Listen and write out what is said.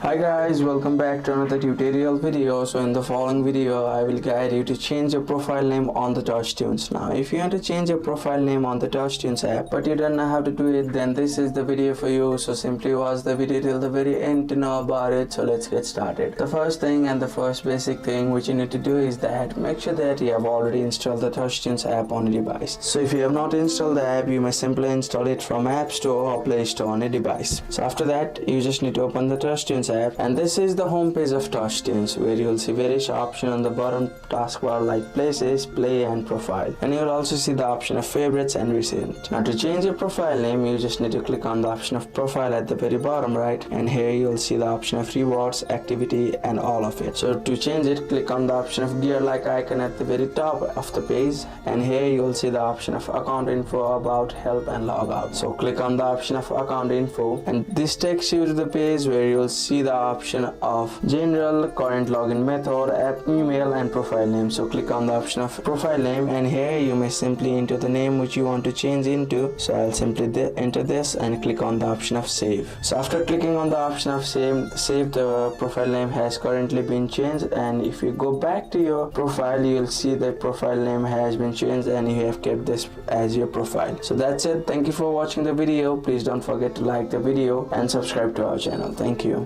Hi guys, welcome back to another tutorial video. So in the following video I will guide you to change your profile name on the TouchTunes. Now if you want to change your profile name on the TouchTunes app but you don't know how to do it, then this is the video for you. So simply watch the video till the very end to know about it. So let's get started. The first thing and the first basic thing which you need to do is that make sure that you have already installed the TouchTunes app on your device. So if you have not installed the app, you may simply install it from App Store or Play Store on your device. So after that you just need to open the TouchTunes app, and this is the home page of TouchTunes, where you will see various options on the bottom taskbar like Places, Play and Profile, and you will also see the option of Favorites and Recent. Now to change your profile name, you just need to click on the option of Profile at the very bottom right, and here you will see the option of Rewards, Activity and all of it. So to change it, click on the option of gear like icon at the very top of the page, and here you will see the option of Account Info, About, Help and Logout. So click on the option of Account Info, and this takes you to the page where you will see the option of General, Current Login Method, App, Email and Profile Name. So click on the option of Profile Name, and here you may simply enter the name which you want to change into. So I'll simply enter this and click on the option of Save. So after clicking on the option of Save, the profile name has currently been changed, and if you go back to your profile, you will see the profile name has been changed and you have kept this as your profile. So that's it. Thank you for watching the video. Please don't forget to like the video and subscribe to our channel. Thank you.